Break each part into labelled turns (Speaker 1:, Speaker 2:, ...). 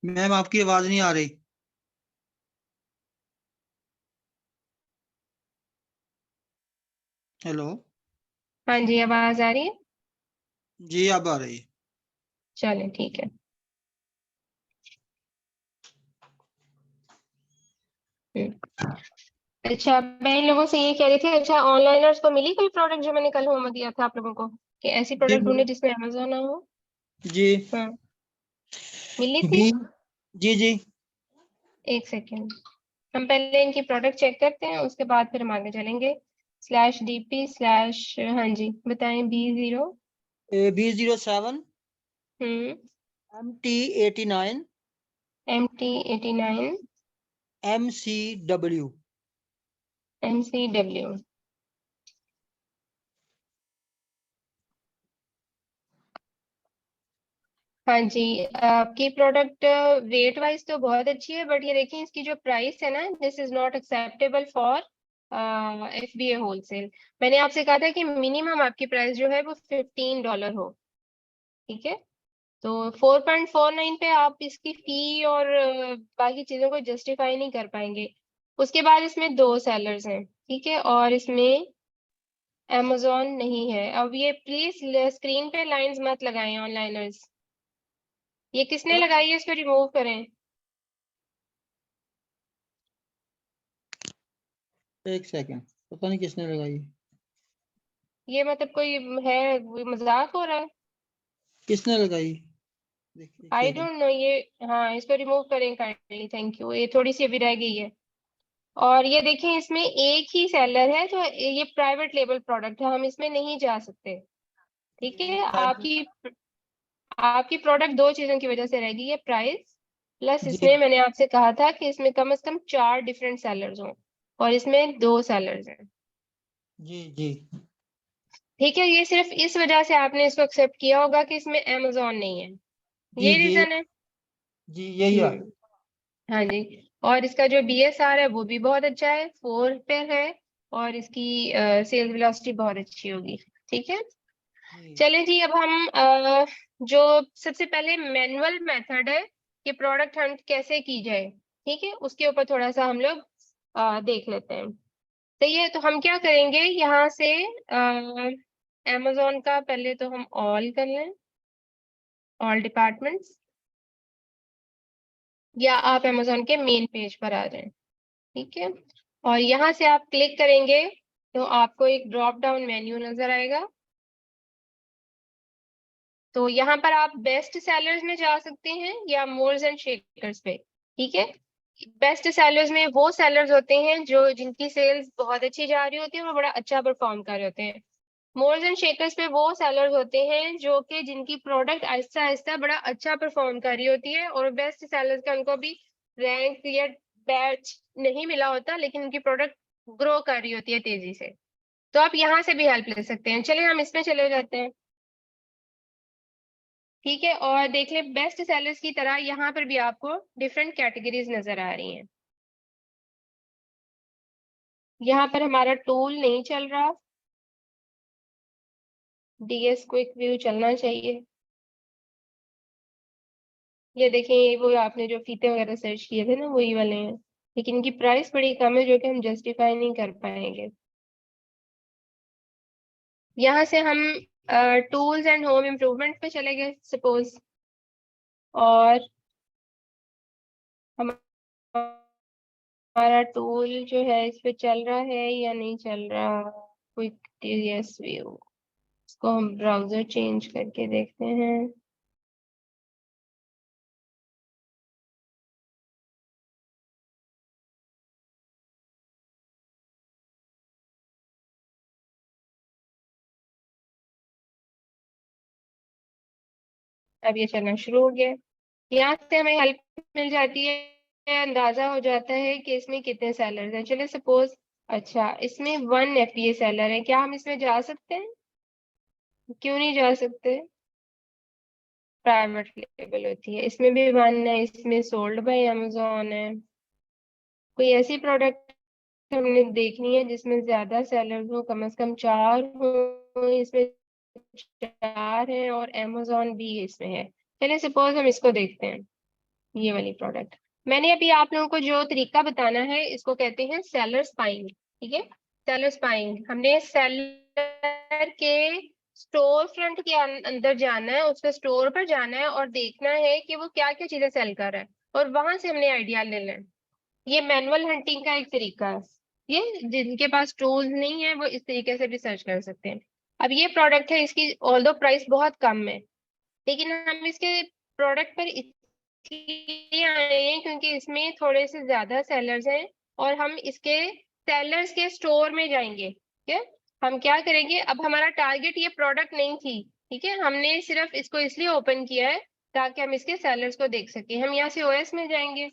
Speaker 1: Ma'am आपकी आवाज नहीं आ रही। हेलो।
Speaker 2: हाँ जी, आवाज आ रही है।
Speaker 1: जी अब आ रही है।
Speaker 2: चलें ठीक है। अच्छा, मैं इन लोगों से ये कह रही थी, अच्छा ऑनलाइनर्स को मिली कोई प्रोडक्ट जो मैंने कल होमवर्क दिया था आप लोगों को, कि ऐसी
Speaker 1: जी
Speaker 2: प्रोडक्ट ढूंढे जिसमें अमेजोन ना हो।
Speaker 1: जी
Speaker 2: हाँ, मिली थी।
Speaker 1: भी जी जी।
Speaker 2: एक सेकेंड, हम पहले इनकी प्रोडक्ट चेक करते हैं, उसके बाद फिर हम आगे चलेंगे। स्लैश डीपी स्लैश, हाँ जी बताएं, B0।
Speaker 1: B07
Speaker 2: हम्म।
Speaker 1: MT89
Speaker 2: MT89
Speaker 1: MCW।
Speaker 2: MCW। हाँ जी, आपकी प्रोडक्ट वेट वाइज तो बहुत अच्छी है, बट ये देखिए इसकी जो प्राइस है ना, this is not acceptable for FBA wholesale. मैंने आपसे कहा था कि मिनिमम आपकी प्राइस जो है वो $15 हो। ठीक है, तो 4.49 पे आप इसकी फी और बाकी चीजों को जस्टिफाई नहीं कर पाएंगे। उसके बाद इसमें दो सेलर्स हैं, ठीक है, और इसमें Amazon नहीं है। अब ये प्लीज स्क्रीन पे लाइंस मत लगाएं ऑनलाइनर्स। ये किसने लगाई है, इसको रिमूव करें।
Speaker 1: एक सेकंड, पता नहीं किसने लगाई।
Speaker 2: ये मतलब कोई है, मजाक हो रहा है।
Speaker 1: किसने लगाई? देखिए एक
Speaker 2: आई
Speaker 1: सेकंड।
Speaker 2: डोंट नो ये। हाँ, इसको रिमूव करें काइंडली, थैंक यू। ये थोड़ी सी अभी रह गई है। और ये देखें, इसमें एक ही सेलर है, तो ये प्राइवेट लेबल प्रोडक्ट है, हम इसमें नहीं जा सकते। ठीक
Speaker 1: जी
Speaker 2: है,
Speaker 1: शायद।
Speaker 2: आपकी आपकी प्रोडक्ट दो चीजों की वजह से रह गई है, प्राइस प्लस
Speaker 1: जी
Speaker 2: इसमें मैंने आपसे कहा था कि इसमें कम से कम 4 डिफरेंट सेलर्स हों, और इसमें 2 सेलर्स हैं।
Speaker 1: जी जी
Speaker 2: ठीक है, ये सिर्फ इस वजह से आपने इसको एक्सेप्ट किया होगा कि इसमें Amazon नहीं है,
Speaker 1: जी
Speaker 2: ये
Speaker 1: जी
Speaker 2: रीजन है।
Speaker 1: जी यही है।
Speaker 2: हम्म। हाँ जी, और इसका जो BSR है वो भी बहुत अच्छा है, 4 पे है, और इसकी सेल्स वेलोसिटी बहुत अच्छी होगी। ठीक है,
Speaker 1: जी
Speaker 2: चलें जी, अब हम जो सबसे पहले मैनुअल मेथड है कि प्रोडक्ट हंट कैसे की जाए, ठीक है, उसके ऊपर थोड़ा सा हम लोग देख लेते हैं। तो ये तो हम क्या करेंगे, यहाँ से Amazon का पहले तो हम ऑल कर लें, ऑल डिपार्टमेंट्स, या आप Amazon के मेन पेज पर आ जाएं। ठीक है, और यहाँ से आप क्लिक करेंगे तो आपको एक ड्रॉप डाउन मेन्यू नजर आएगा। तो यहाँ पर आप बेस्ट सेलर्स में जा सकते हैं या मोल्स एंड शेकर्स पे। ठीक है, बेस्ट सेलर्स में वो सेलर्स होते हैं जो जिनकी सेल्स बहुत अच्छी जा रही होती है, वो बड़ा अच्छा परफॉर्म कर रहे होते हैं। मोल्स एंड शेकर्स पे वो सेलर्स होते हैं जो कि जिनकी प्रोडक्ट आहिस्ता आहिस्ता बड़ा अच्छा परफॉर्म कर रही होती है, और बेस्ट सेलर्स का उनको भी रैंक या बैच नहीं मिला होता, लेकिन उनकी प्रोडक्ट ग्रो कर रही होती है तेजी से। तो आप यहाँ से भी हेल्प ले सकते हैं। चलिए हम इसमें चले जाते हैं। ठीक है, और देख लें बेस्ट सेलर्स की तरह यहाँ पर भी आपको डिफरेंट कैटेगरीज नजर आ रही हैं। यहाँ पर हमारा टूल नहीं चल रहा, DS क्विक व्यू चलना चाहिए। ये देखें, ये वो आपने जो फीते वगैरह सर्च किए थे ना, वही वाले हैं, लेकिन इनकी प्राइस बड़ी कम है जो कि हम जस्टिफाई नहीं कर पाएंगे। यहाँ से हम टूल्स एंड होम इम्प्रूवमेंट पे चले गए सपोज, और हमारा टूल जो है इस पे चल रहा है या नहीं चल रहा। क्विक DS व्यू, इसको हम ब्राउजर चेंज करके देखते हैं। अब ये चलना शुरू हो गया। यहाँ से हमें हेल्प मिल जाती है, अंदाजा हो जाता है कि इसमें कितने सेलर्स हैं। चलिए सपोज, अच्छा इसमें 1 FBA सेलर है, क्या हम इसमें जा सकते हैं? क्यों नहीं जा सकते? प्राइवेट लेबल होती है, इसमें भी 1 है, इसमें सोल्ड बाय Amazon है। कोई ऐसी प्रोडक्ट हमने देखनी है जिसमें ज्यादा सेलर्स हो, कम से कम 4 हो, इसमें 4 है और Amazon भी इसमें है। चलिए सपोज हम इसको देखते हैं। ये वाली प्रोडक्ट। मैंने अभी आप लोगों को जो तरीका बताना है इसको कहते हैं सेलर्स बाइंग। ठीक है, सेलर्स बाइंग। हमने सेलर के स्टोर फ्रंट के अंदर जाना है, उसके स्टोर पर जाना है और देखना है कि वो क्या क्या चीजें सेल कर रहा है, और वहां से हमने आइडिया लेना है। ये मैनुअल हंटिंग का एक तरीका है। ये जिनके पास टूल्स नहीं है वो इस तरीके से भी सर्च कर सकते हैं। अब ये प्रोडक्ट है, इसकी ऑल्दो प्राइस बहुत कम है, लेकिन हम इसके प्रोडक्ट पर इसलिए आए हैं क्योंकि इसमें थोड़े से ज्यादा सेलर्स हैं, और हम इसके सेलर्स के स्टोर में जाएंगे। ठीक है, हम क्या करेंगे, अब हमारा टारगेट ये प्रोडक्ट नहीं थी, ठीक है, हमने सिर्फ इसको इसलिए ओपन किया है ताकि हम इसके सेलर्स को देख सके। हम यहाँ से ओएस में जाएंगे।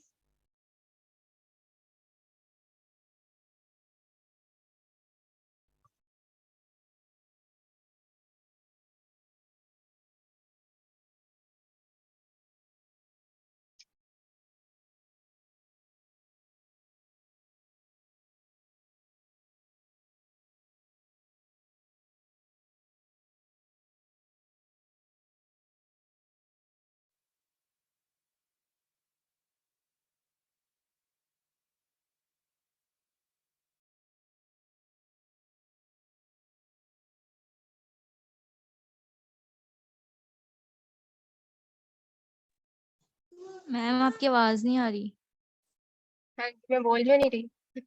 Speaker 3: मैम आपकी आवाज नहीं आ रही।
Speaker 2: हाँ, मैं बोल जो नहीं रही।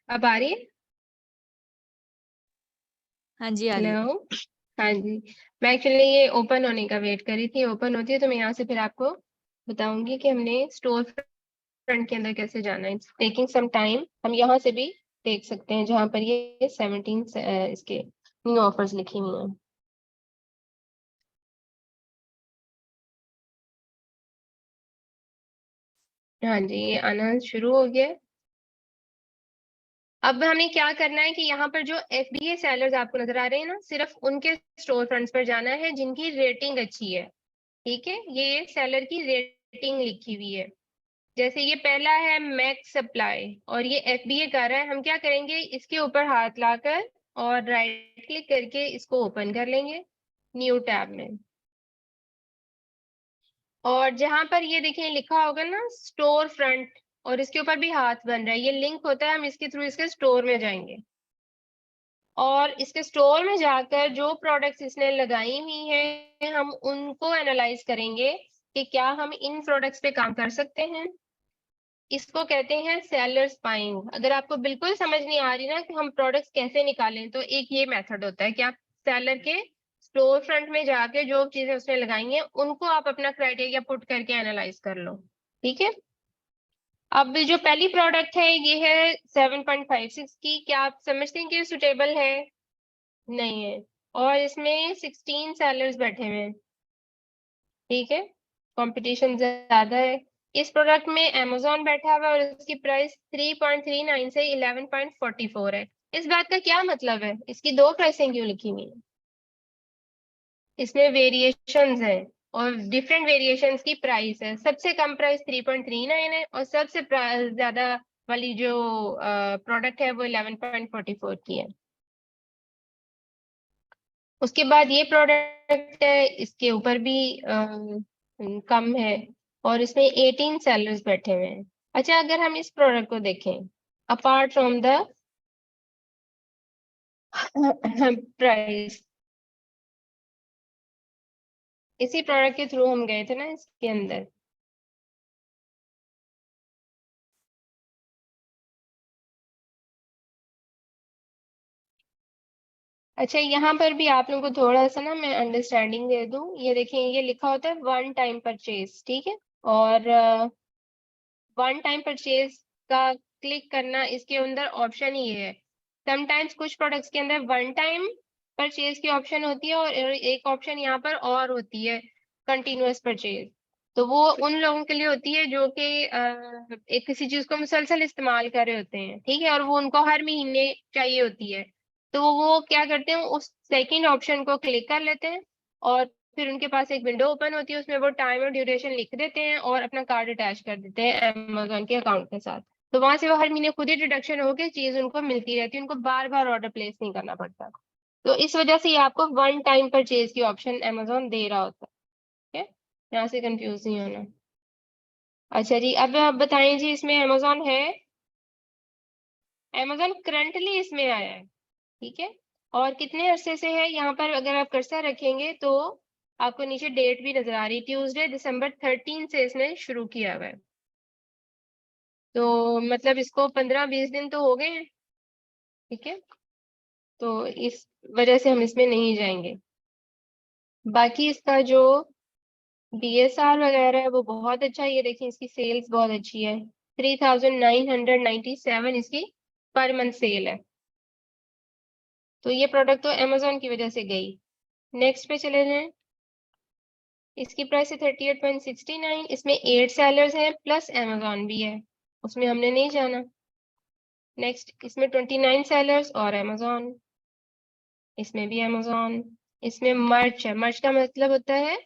Speaker 2: अब आ रही है?
Speaker 3: हाँ जी आ रही है।
Speaker 2: हेलो। हाँ जी, मैं एक्चुअली ये ओपन होने का वेट कर रही थी। ओपन होती है तो मैं यहाँ से फिर आपको बताऊंगी कि हमने स्टोर फ्रंट के अंदर कैसे जाना है। Taking some time. हम यहाँ से भी देख सकते हैं जहाँ पर ये 17 इसके न्यू ऑफर्स लिखी हुई हैं। हाँ जी, ये आना शुरू हो गया है। अब हमें क्या करना है कि यहाँ पर जो FBA सेलर्स आपको नजर आ रहे हैं ना, सिर्फ उनके स्टोर फ्रंट्स पर जाना है जिनकी रेटिंग अच्छी है। ठीक है, ये सेलर की रेटिंग लिखी हुई है। जैसे ये पहला है मैक्स सप्लाई और ये FBA कर रहा है, हम क्या करेंगे, इसके ऊपर हाथ लाकर और राइट क्लिक करके इसको ओपन कर लेंगे न्यू टैब में। और जहां पर ये देखिए लिखा होगा ना स्टोर फ्रंट, और इसके ऊपर भी हाथ बन रहा है, ये लिंक होता है, हम इसके थ्रू इसके स्टोर में जाएंगे और इसके स्टोर में जाकर जो प्रोडक्ट्स इसने लगाई हुई हैं हम उनको एनालाइज करेंगे कि क्या हम इन प्रोडक्ट्स पे काम कर सकते हैं। इसको कहते हैं सेलर्स बाइंग। अगर आपको बिल्कुल समझ नहीं आ रही ना कि हम प्रोडक्ट्स कैसे निकालें, तो एक ये मेथड होता है कि आप सेलर के स्टोर फ्रंट में जाके जो चीजें उसने लगाई हैं उनको आप अपना क्राइटेरिया पुट करके एनालाइज कर लो। ठीक है, अब जो पहली प्रोडक्ट है ये है 7.56 की। क्या आप समझते हैं कि सुटेबल है? नहीं है, और इसमें 16 सेलर्स बैठे हुए हैं। ठीक है, कंपटीशन ज्यादा है। इस प्रोडक्ट में Amazon बैठा हुआ है और इसकी प्राइस 3.39 से 11.44 है। इस बात का क्या मतलब है, इसकी दो प्राइसिंग क्यों लिखी हुई है? इसमें वेरिएशंस है और डिफरेंट वेरिएशंस की प्राइस है। सबसे कम प्राइस 3.39 है और सबसे ज्यादा वाली जो प्रोडक्ट है वो 11.44 की है। उसके बाद ये प्रोडक्ट है, इसके ऊपर भी कम है और इसमें 18 सेलर्स बैठे हुए हैं। अच्छा, अगर हम इस प्रोडक्ट को देखें अपार्ट फ्रॉम द प्राइस, इसी प्रोडक्ट के थ्रू हम गए थे ना इसके अंदर। अच्छा, यहाँ पर भी आप लोगों को थोड़ा सा ना मैं अंडरस्टैंडिंग दे दूं। ये देखें, ये लिखा होता है वन टाइम परचेज, ठीक है, और वन टाइम परचेज का क्लिक करना, इसके अंदर ऑप्शन ही है। समटाइम्स कुछ प्रोडक्ट्स के अंदर वन टाइम परचेज की ऑप्शन होती है और एक ऑप्शन यहाँ पर और होती है कंटिन्यूअस परचेज। तो वो उन लोगों के लिए होती है जो कि एक किसी चीज को मुसलसल इस्तेमाल कर रहे होते हैं, ठीक है, और वो उनको हर महीने चाहिए होती है। तो वो क्या करते हैं, उस सेकेंड ऑप्शन को क्लिक कर लेते हैं और फिर उनके पास एक विंडो ओपन होती है, उसमें वो टाइम और ड्यूरेशन लिख देते हैं और अपना कार्ड अटैच कर देते हैं Amazon के अकाउंट के साथ। तो वहां से वो हर महीने खुद ही डिडक्शन होकर चीज उनको मिलती रहती है, उनको बार बार ऑर्डर प्लेस नहीं करना पड़ता। तो इस वजह से ये आपको वन टाइम परचेज की ऑप्शन Amazon दे रहा होता है। ठीक है, यहाँ से कंफ्यूज नहीं होना। अच्छा जी, अब आप बताएं जी, इसमें अमेजोन है? अमेजोन करंटली इसमें आया है, ठीक है। और कितने अरसे से है, यहाँ पर अगर आप कर्सर रखेंगे तो आपको नीचे डेट भी नजर आ रही, ट्यूसडे दिसंबर 13 से इसने शुरू किया हुआ है। तो मतलब इसको 15-20 दिन तो हो गए हैं, ठीक है। तो इस वजह से हम इसमें नहीं जाएंगे। बाकी इसका जो DSR वगैरह है वो बहुत अच्छा है, ये देखिए इसकी सेल्स बहुत अच्छी है, 3997 इसकी पर मंथ सेल है। तो ये प्रोडक्ट तो अमेजोन की वजह से गई। नेक्स्ट पे चले जाएं। इसकी प्राइस है 38.69, इसमें 8 सेलर्स हैं प्लस अमेजोन भी है, उसमें हमने नहीं जाना। नेक्स्ट इसमें 29 सेलर्स और अमेजोन, इसमें भी अमेजोन। इसमें मर्च है, मर्च का मतलब होता है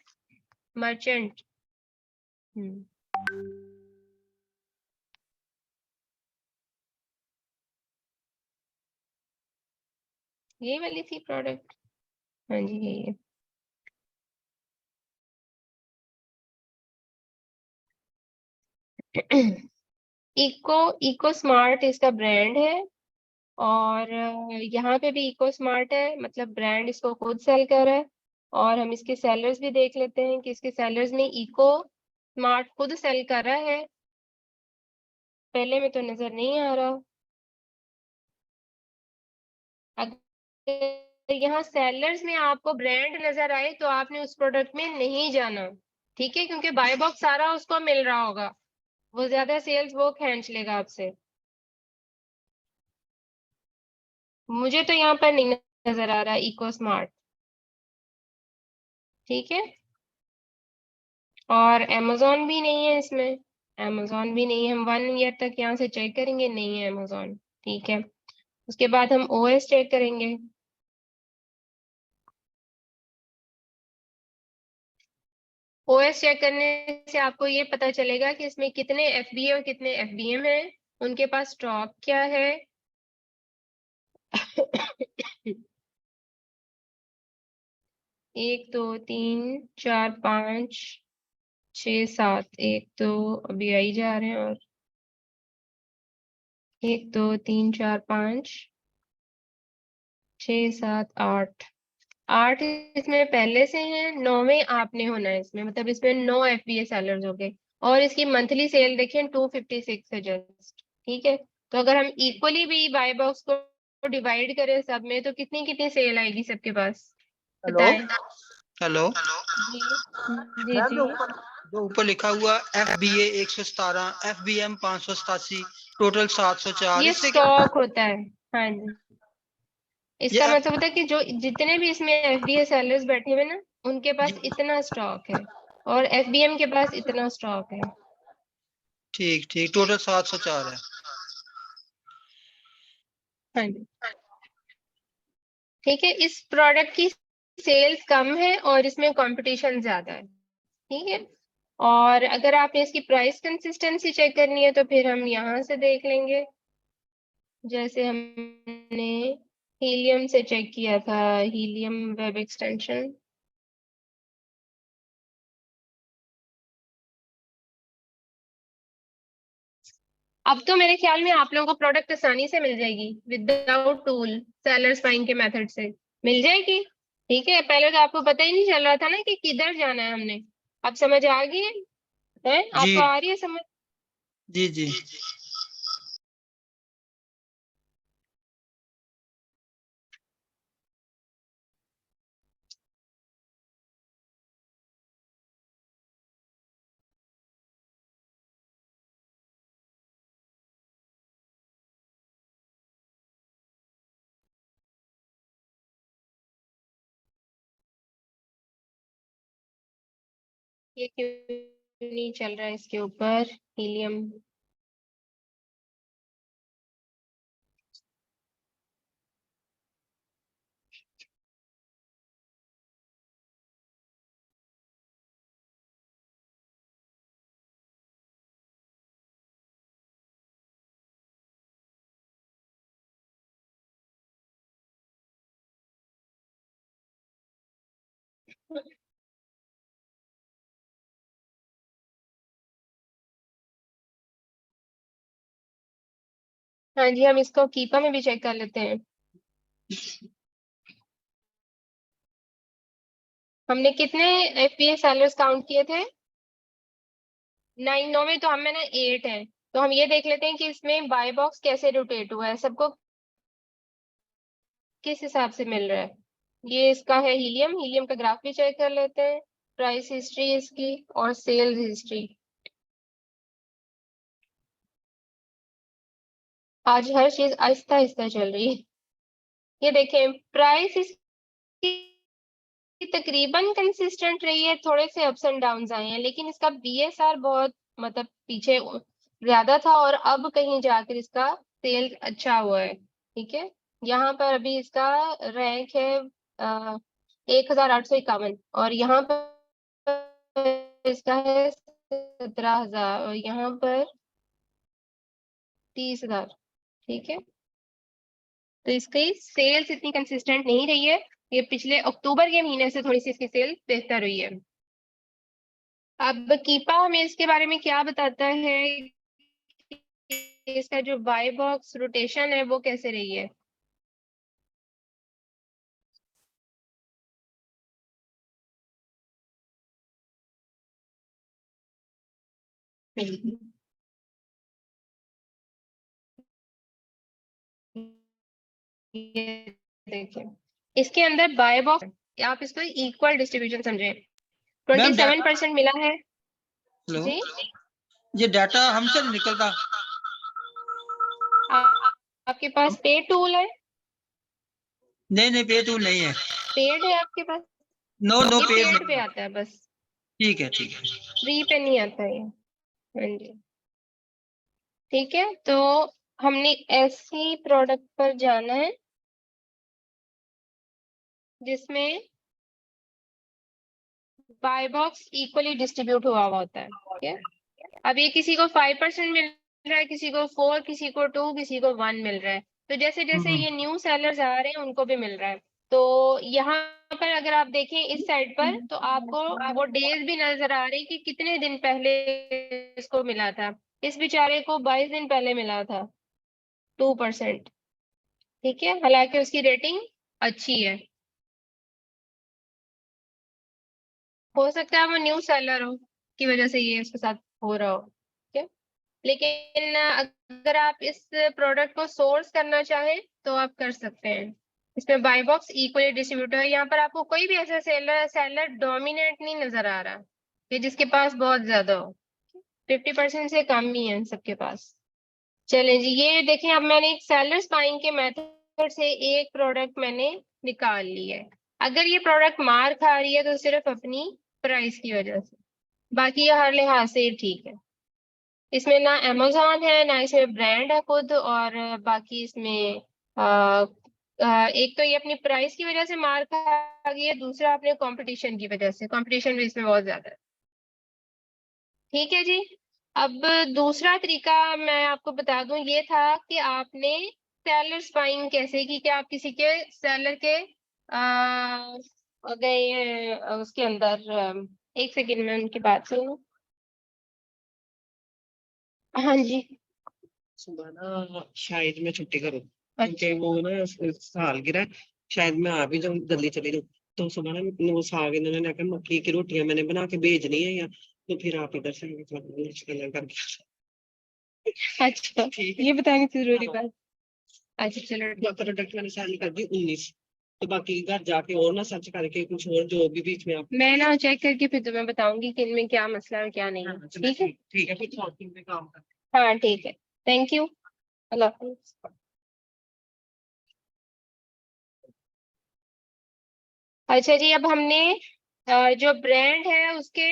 Speaker 2: मर्चेंट। ये वाली थी प्रोडक्ट, हाँ जी यही है। इको इको स्मार्ट इसका ब्रांड है, और यहाँ पे भी इको स्मार्ट है, मतलब ब्रांड इसको खुद सेल कर रहा है। और हम इसके सेलर्स भी देख लेते हैं कि इसके सेलर्स में इको स्मार्ट खुद सेल कर रहा है, पहले में तो नजर नहीं आ रहा। अगर यहाँ सेलर्स में आपको ब्रांड नजर आए तो आपने उस प्रोडक्ट में नहीं जाना, ठीक है, क्योंकि बाय बॉक्स सारा उसको मिल रहा होगा, वो ज्यादा सेल्स वो खींच लेगा आपसे। मुझे तो यहाँ पर नहीं नजर आ रहा इको स्मार्ट, ठीक है। और अमेजोन भी नहीं है इसमें, अमेजोन भी नहीं है, हम 1 ईयर तक यहाँ से चेक करेंगे, नहीं है अमेजोन, ठीक है। उसके बाद हम OS चेक करेंगे। OS चेक करने से आपको ये पता चलेगा कि इसमें कितने FBA और कितने FBM है, उनके पास स्टॉक क्या है। 1 2 3 4 5 6 7, एक तो अभी आई जा रहे हैं, और 1 2 3 4 5 6 7 8, 8 इसमें पहले से हैं, 9वें आपने होना है इसमें, मतलब इसमें 9 FBA सेलर्स हो गए। और इसकी मंथली सेल देखें 256 है जस्ट, ठीक है। तो अगर हम इक्वली भी बाय बॉक्स को डिवाइड करें सब में तो कितनी कितनी सेल आएगी सबके पास,
Speaker 1: हेलो
Speaker 2: बताएं।
Speaker 1: हेलो
Speaker 2: जी जी
Speaker 1: मैम,
Speaker 2: जी।
Speaker 1: जो ऊपर लिखा हुआ FBA 117, FBM 587, टोटल 704,
Speaker 2: ये
Speaker 1: इससे क्या?
Speaker 2: स्टॉक होता है, हाँ जी।
Speaker 1: ये
Speaker 2: इसका
Speaker 1: F,
Speaker 2: मतलब होता है कि जो जितने भी इसमें FBA सेलर्स बैठे हुए ना, उनके
Speaker 1: जी,
Speaker 2: पास इतना स्टॉक है, और FBM के पास इतना स्टॉक है।
Speaker 1: ठीक ठीक, टोटल 704 है।
Speaker 2: हाँ जी, ठीक है। इस प्रोडक्ट की सेल्स कम है और इसमें कंपटीशन ज्यादा है, ठीक है। और अगर आपने इसकी प्राइस कंसिस्टेंसी चेक करनी है तो फिर हम यहाँ से देख लेंगे, जैसे हमने हीलियम से चेक किया था, हीलियम वेब एक्सटेंशन। अब तो मेरे ख्याल में आप लोगों को प्रोडक्ट आसानी से मिल जाएगी, विदाउट टूल, सेलर्स बाइंग के मेथड से मिल जाएगी, ठीक है। पहले तो आपको पता ही नहीं चल रहा था ना कि किधर जाना है हमने, अब समझ आ गई है
Speaker 1: जी
Speaker 2: आपको, आ रही है समझ।
Speaker 1: जी जी।
Speaker 2: ये क्यों नहीं चल रहा है इसके ऊपर हीलियम। हाँ जी, हम इसको कीपा में भी चेक कर लेते हैं। हमने कितने FBA सेलर्स काउंट किए थे? 9 में तो हमें ना 8 है, तो हम ये देख लेते हैं कि इसमें बाय बॉक्स कैसे रोटेट हुआ है, सबको किस हिसाब से मिल रहा है। ये इसका है हीलियम, हीलियम का ग्राफ भी चेक कर लेते हैं, प्राइस हिस्ट्री इसकी और सेल्स हिस्ट्री। आज हर चीज आहिस्ता आहिस्ता चल रही है। ये देखें, प्राइस इसकी तकरीबन कंसिस्टेंट रही है, थोड़े से अप्स एंड डाउन्स आए हैं, लेकिन इसका BSR बहुत मतलब पीछे ज्यादा था और अब कहीं जाकर इसका सेल अच्छा हुआ है। ठीक है, यहाँ पर अभी इसका रैंक है 1851 और यहाँ पर इसका है 17,000 और यहाँ पर 30,000। ठीक है, तो इसकी सेल्स इतनी कंसिस्टेंट नहीं रही है, ये पिछले अक्टूबर के महीने से थोड़ी सी इसकी सेल बेहतर हुई है। अब कीपा हमें इसके बारे में क्या बताता है, इसका जो बाय बॉक्स रोटेशन है वो कैसे रही है। ये देखिए, इसके अंदर बाय बॉक्स आप इसको इक्वल डिस्ट्रीब्यूशन समझें,
Speaker 1: मैम
Speaker 2: 27% मिला है।
Speaker 1: हेलो,
Speaker 2: जी,
Speaker 1: ये डाटा हमसे नहीं निकलता।
Speaker 2: आपके पास पेड टूल है?
Speaker 1: नहीं पे टूल नहीं है।
Speaker 2: पेड है आपके पास?
Speaker 1: नो
Speaker 2: ये
Speaker 1: पेड
Speaker 2: पेड पे
Speaker 1: नहीं।
Speaker 2: आता है बस,
Speaker 1: ठीक है ठीक है।
Speaker 2: फ्री पे नहीं आता है ये। हाँ जी, ठीक है, तो हमने ऐसी प्रोडक्ट पर जाना है जिसमें बाय बॉक्स इक्वली डिस्ट्रीब्यूट हुआ होता है। ठीक है, अब ये किसी को 5% मिल रहा है, किसी को 4, किसी को 2, किसी को 1 मिल रहा है। तो जैसे जैसे ये न्यू सेलर्स आ रहे हैं उनको भी मिल रहा है। तो यहाँ पर अगर आप देखें इस साइड पर तो आपको वो डेज भी नजर आ रही कि कितने दिन पहले इसको मिला था। इस बेचारे को 22 दिन पहले मिला था 2%। ठीक है, हालांकि उसकी रेटिंग अच्छी है, हो सकता है वो न्यू सेलर हो की वजह से ये उसके साथ हो रहा हो। ठीक है, लेकिन अगर आप इस प्रोडक्ट को सोर्स करना चाहें तो आप कर सकते हैं। इसमें बाय बॉक्स इक्वली डिस्ट्रीब्यूटर है, यहाँ पर आपको कोई भी ऐसा सेलर सेलर डोमिनेट नहीं नजर आ रहा कि जिसके पास बहुत ज्यादा हो। 50% से कम ही है सबके पास। चलें जी, ये देखें, अब मैंने एक सेलर्स बाइंग के मेथड से एक प्रोडक्ट मैंने निकाल ली है। अगर ये प्रोडक्ट मार खा रही है तो सिर्फ अपनी प्राइस की वजह से, बाकी ये हर लिहाज से ठीक है। इसमें ना अमेजोन है ना इसमें ब्रांड है खुद, और बाकी इसमें एक तो ये अपनी प्राइस की वजह से मार खा गई है, दूसरा अपने कंपटीशन की वजह से, कंपटीशन भी इसमें बहुत ज्यादा है। ठीक है जी, अब दूसरा तरीका मैं आपको बता दूं, ये था कि आपने सेलर्स बाइंग कैसे की, कि आप किसी के सेलर के गए हैं उसके अंदर, एक सेकंड में उनकी बात सुनो। हाँ जी,
Speaker 4: सुबह ना शायद मैं छुट्टी करूँ
Speaker 2: अच्छा
Speaker 4: क्योंकि वो ना सालगिरह है, शायद मैं आ भी जाऊँ, जल्दी चली जाऊँ। तो सुबह ना वो साग इन्होंने कहा मक्की की रोटियां मैंने बना के भेजनी है, या तो फिर आप इधर से करके
Speaker 2: अच्छा,
Speaker 4: ठीक है।
Speaker 2: ये बताने की जरूरी
Speaker 4: हाँ,
Speaker 2: बात। अच्छा चलो,
Speaker 4: प्रोडक्ट मैंने सेंड कर दी 19, तो बाकी घर जाके और ना सर्च करके कुछ और जो भी बीच में आप।
Speaker 2: मैं ना चेक करके फिर तुम्हें बताऊंगी कि इनमें क्या मसला है और क्या नहीं है।
Speaker 4: हाँ, चलो
Speaker 2: ठीक है,
Speaker 4: ठीक है, फिर शॉपिंग पे काम कर।
Speaker 2: हाँ ठीक है, थैंक यू, अल्लाह हाफिज। अच्छा जी, अब हमने जो ब्रांड है उसके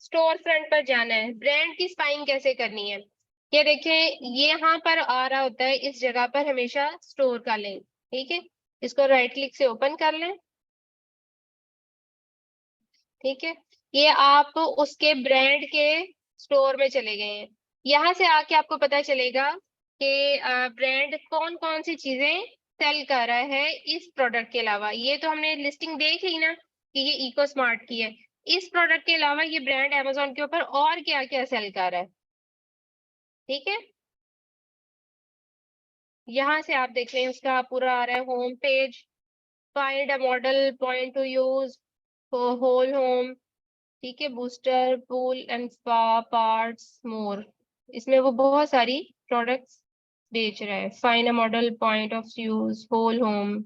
Speaker 2: स्टोर फ्रंट पर जाना है। ब्रांड की स्पाइंग कैसे करनी है, ये देखें, ये यहाँ पर आ रहा होता है, इस जगह पर हमेशा स्टोर का लिंक। ठीक है, इसको राइट क्लिक से ओपन कर लें। ठीक है, ये आप उसके ब्रांड के स्टोर में चले गए हैं। यहाँ से आके आपको पता चलेगा कि ब्रांड कौन कौन सी चीजें सेल कर रहा है इस प्रोडक्ट के अलावा। ये तो हमने लिस्टिंग देख ली ना कि ये इको स्मार्ट की है। इस प्रोडक्ट के अलावा ये ब्रांड अमेजोन के ऊपर और क्या क्या सेल कर रहा है। ठीक है, यहाँ से आप देख लें, उसका पूरा आ रहा है home page, find a model, point to use, whole home, ठीक है, booster, pool and spa, parts, more. इसमें वो बहुत सारी प्रोडक्ट्स बेच रहा है। Find a model, point of use, whole home.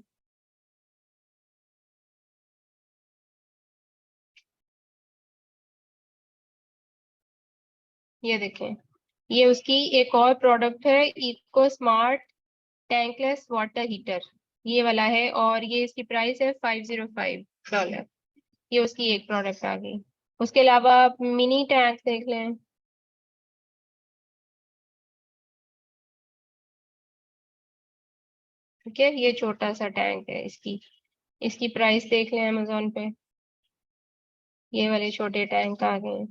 Speaker 2: ये देखें, ये उसकी एक और प्रोडक्ट है, eco smart tankless water heater, ये वाला है, और ये इसकी प्राइस है $505। ये उसकी एक प्रोडक्ट आ गई। उसके अलावा आप मिनी टैंक देख लें, ठीक है, ये छोटा सा टैंक है, इसकी इसकी प्राइस देख लें अमेजोन पे। ये वाले छोटे टैंक आ गए हैं,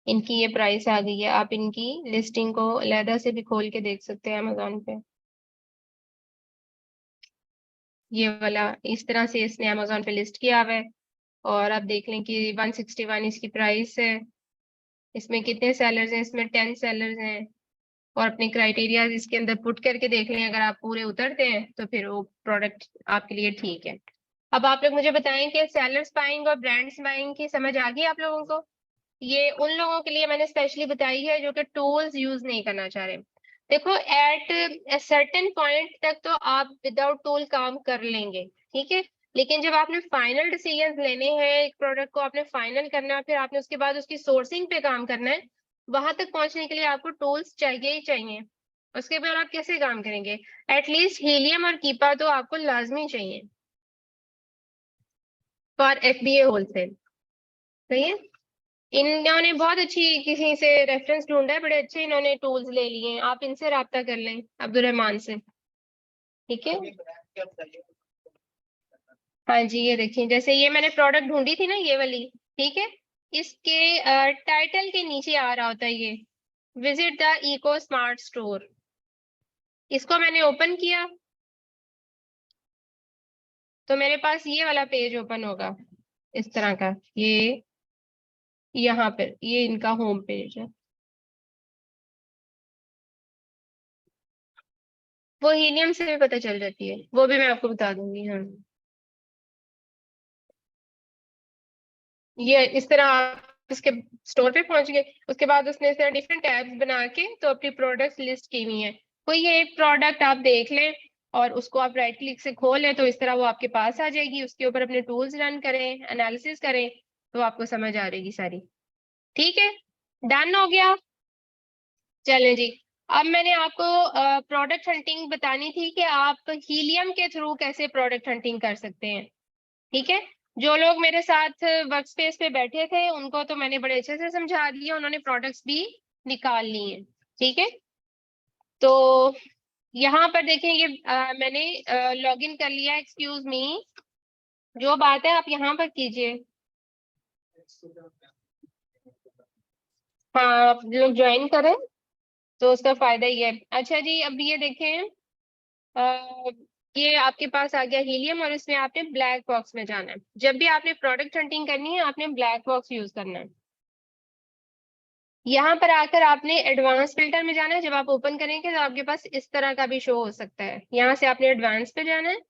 Speaker 2: इनकी ये प्राइस आ गई है। आप इनकी लिस्टिंग को अलहदा से भी खोल के देख सकते हैं अमेजोन पे। ये वाला इस तरह से इसने अमेजोन पे लिस्ट किया हुआ है, और आप देख लें कि 161 इसकी प्राइस है। इसमें कितने सेलर्स हैं? इसमें 10 सेलर्स हैं, और अपने क्राइटेरिया इसके अंदर पुट करके देख लें। अगर आप पूरे उतरते हैं तो फिर वो प्रोडक्ट आपके लिए ठीक है। अब आप लोग मुझे बताएं कि सेलर्स बाइंग और ब्रांड्स बाइंग की समझ आ गई आप लोगों को? ये उन लोगों के लिए मैंने स्पेशली बताई है जो कि टूल्स यूज नहीं करना चाह रहे। देखो, एट सर्टेन पॉइंट तक तो आप विदाउट टूल काम कर लेंगे, ठीक है, लेकिन जब आपने फाइनल डिसीजन लेने हैं, एक प्रोडक्ट को आपने फाइनल करना है, फिर आपने उसके बाद उसकी सोर्सिंग पे काम करना है, वहां तक पहुंचने के लिए आपको टूल्स चाहिए ही चाहिए। उसके बाद आप कैसे काम करेंगे? एटलीस्ट हीलियम और कीपा तो आपको लाजमी चाहिए फॉर FBA होलसेल। सही है। इन्होंने बहुत अच्छी किसी से रेफरेंस ढूंढा है, बड़े अच्छे इन्होंने टूल्स ले लिए हैं, आप इनसे राब्ता कर लें, अब्दुल रहमान से, ठीक है। हाँ जी, ये देखिए, जैसे ये मैंने प्रोडक्ट ढूंढी थी ना, ये वाली, ठीक है, इसके टाइटल के नीचे आ रहा होता है ये, visit the eco smart store. इसको मैंने ओपन किया तो मेरे पास ये वाला पेज ओपन होगा, इस तरह का। ये यहाँ पर ये इनका होम पेज है। वो हीलियम से भी पता चल जाती है, वो भी मैं आपको बता दूंगी। हाँ, ये इस तरह आप इसके स्टोर पे पहुंच गए। उसके बाद उसने इस तरह डिफरेंट टैब्स बना के तो अपनी प्रोडक्ट्स लिस्ट की हुई है। कोई एक प्रोडक्ट आप देख लें और उसको आप राइट क्लिक से खोलें तो इस तरह वो आपके पास आ जाएगी। उसके ऊपर अपने टूल्स रन करें, एनालिसिस करें, तो आपको समझ आ जाएगी सारी। ठीक है, डन हो गया। चलें जी, अब मैंने आपको प्रोडक्ट हंटिंग बतानी थी कि आप हीलियम के थ्रू कैसे प्रोडक्ट हंटिंग कर सकते हैं। ठीक है, जो लोग मेरे साथ वर्क स्पेस पे बैठे थे उनको तो मैंने बड़े अच्छे से समझा दिया, उन्होंने प्रोडक्ट्स भी निकाल लिए हैं। ठीक है, तो यहाँ पर देखें, ये मैंने लॉग इन कर लिया। एक्सक्यूज मी, जो बात है आप यहाँ पर कीजिए। हाँ, आप लोग ज्वाइन करें तो उसका फायदा ही है। अच्छा जी, अब ये देखें, अ, ये आपके पास आ गया हीलियम, और इसमें आपने ब्लैक बॉक्स में जाना है। जब भी आपने प्रोडक्ट हंटिंग करनी है आपने ब्लैक बॉक्स यूज करना है। यहाँ पर आकर आपने एडवांस फिल्टर में जाना है। जब आप ओपन करेंगे तो आपके पास इस तरह का भी शो हो सकता है। यहाँ से आपने एडवांस पे जाना है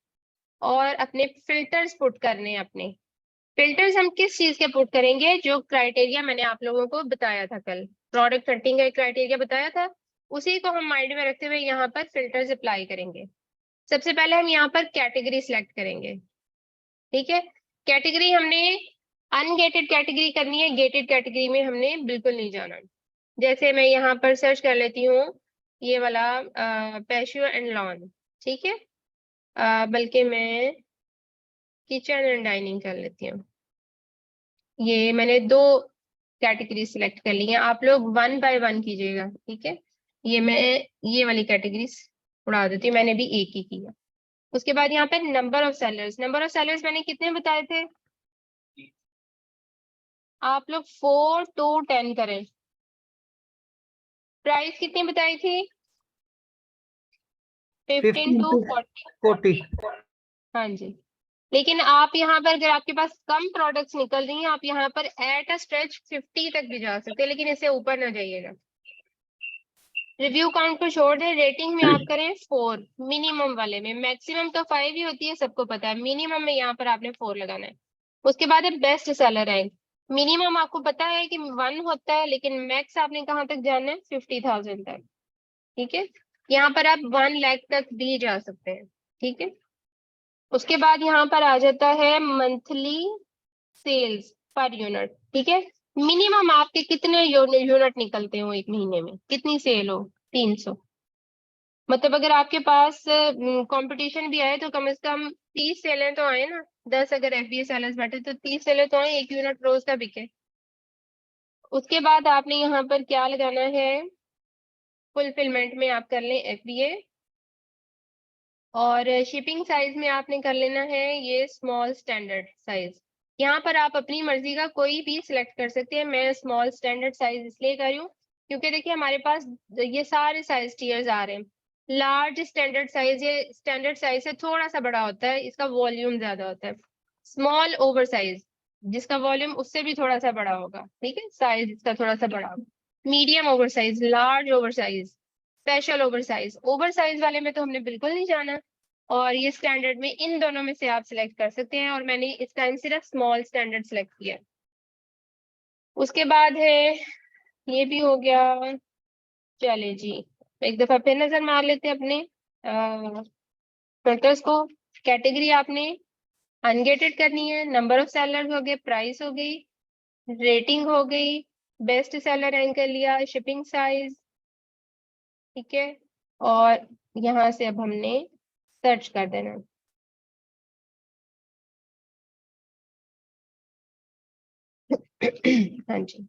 Speaker 2: और अपने फिल्टर्स पुट करने हैं। अपने फिल्टर्स हम किस चीज के पुट करेंगे? जो क्राइटेरिया मैंने आप लोगों को बताया था कल, प्रोडक्ट हंटिंग का क्राइटेरिया बताया था, उसी को हम माइंड में रखते हुए यहाँ पर फिल्टर्स अप्लाई करेंगे। सबसे पहले हम यहाँ पर कैटेगरी सिलेक्ट करेंगे। ठीक है, कैटेगरी हमने अनगेटेड कैटेगरी करनी है, गेटेड कैटेगरी में हमने बिल्कुल नहीं जाना। जैसे मैं यहाँ पर सर्च कर लेती हूँ ये वाला पैशियो एंड लॉन, ठीक है, बल्कि मैं किचन एंड डाइनिंग कर लेती हूँ। ये मैंने दो कैटेगरी सिलेक्ट कर ली है, आप लोग वन बाय वन कीजिएगा। ठीक है, ये मैं ये वाली कैटेगरी उड़ा देती हूँ, मैंने भी एक ही किया। उसके बाद यहाँ पे number of sellers, number of sellers मैंने कितने बताए थे? आप लोग 4 to 10 करें। प्राइस कितनी बताई थी? 15 to 40। हाँ जी, लेकिन आप यहाँ पर अगर आपके पास कम प्रोडक्ट्स निकल रही हैं, आप यहाँ पर एट अ स्ट्रेच 50 तक भी जा सकते हैं, लेकिन इससे ऊपर ना जाइएगा। रिव्यू काउंट को छोड़ दें, रेटिंग में आप करें 4 मिनिमम वाले में, मैक्सिमम तो 5 ही होती है सबको पता है, मिनिमम में यहाँ पर आपने 4 लगाना है। उसके बाद है बेस्ट सेलर रैंक, मिनिमम आपको पता है कि 1 होता है, लेकिन मैक्स आपने कहाँ तक जाना है 50,000 तक, ठीक है। यहाँ पर आप 1 लाख तक भी जा सकते हैं, ठीक है। उसके बाद यहाँ पर आ जाता है मंथली सेल्स पर यूनिट, ठीक है। मिनिमम आपके कितने यूनिट निकलते हो एक महीने में, कितनी सेल हो, 300। मतलब अगर आपके पास कंपटीशन भी आए तो कम से कम 30 सेलें तो आए ना, 10 अगर एफबीए सेलर्स बैठे तो 30 सेलें तो आए, 1 यूनिट रोज का बिके। उसके बाद आपने यहाँ पर क्या लगाना है, फुलफिलमेंट में आप कर लें एफबीए, और शिपिंग साइज में आपने कर लेना है ये स्मॉल स्टैंडर्ड साइज। यहाँ पर आप अपनी मर्जी का कोई भी सिलेक्ट कर सकते हैं, मैं स्मॉल स्टैंडर्ड साइज इसलिए कर रही हूँ क्योंकि देखिए हमारे पास ये सारे साइज टीयर्स आ रहे हैं। लार्ज स्टैंडर्ड साइज, ये स्टैंडर्ड साइज से थोड़ा सा बड़ा होता है, इसका वॉल्यूम ज्यादा होता है। स्मॉल ओवर साइज, जिसका वॉल्यूम उससे भी थोड़ा सा बड़ा होगा, ठीक है, साइज इसका थोड़ा सा बड़ा होगा। Medium over size, large over size, special over size. Over size वाले में तो हमने बिल्कुल नहीं जाना, और ये स्टैंडर्ड में इन दोनों में से आप सिलेक्ट कर सकते हैं, और मैंने इस टाइम सिर्फ स्मॉल स्टैंडर्ड सिलेक्ट किया। उसके बाद है, ये भी हो गया। चले जी, एक दफा फिर नजर मार लेते हैं अपने फिल्टर्स को। कैटेगरी आपने अनगेटेड करनी है, नंबर ऑफ सेलर्स हो गए, प्राइस हो गई, रेटिंग हो गई, बेस्ट सेलर रैंक कर लिया, शिपिंग साइज, ठीक है। और यहाँ से अब हमने सर्च कर देना। हाँ जी,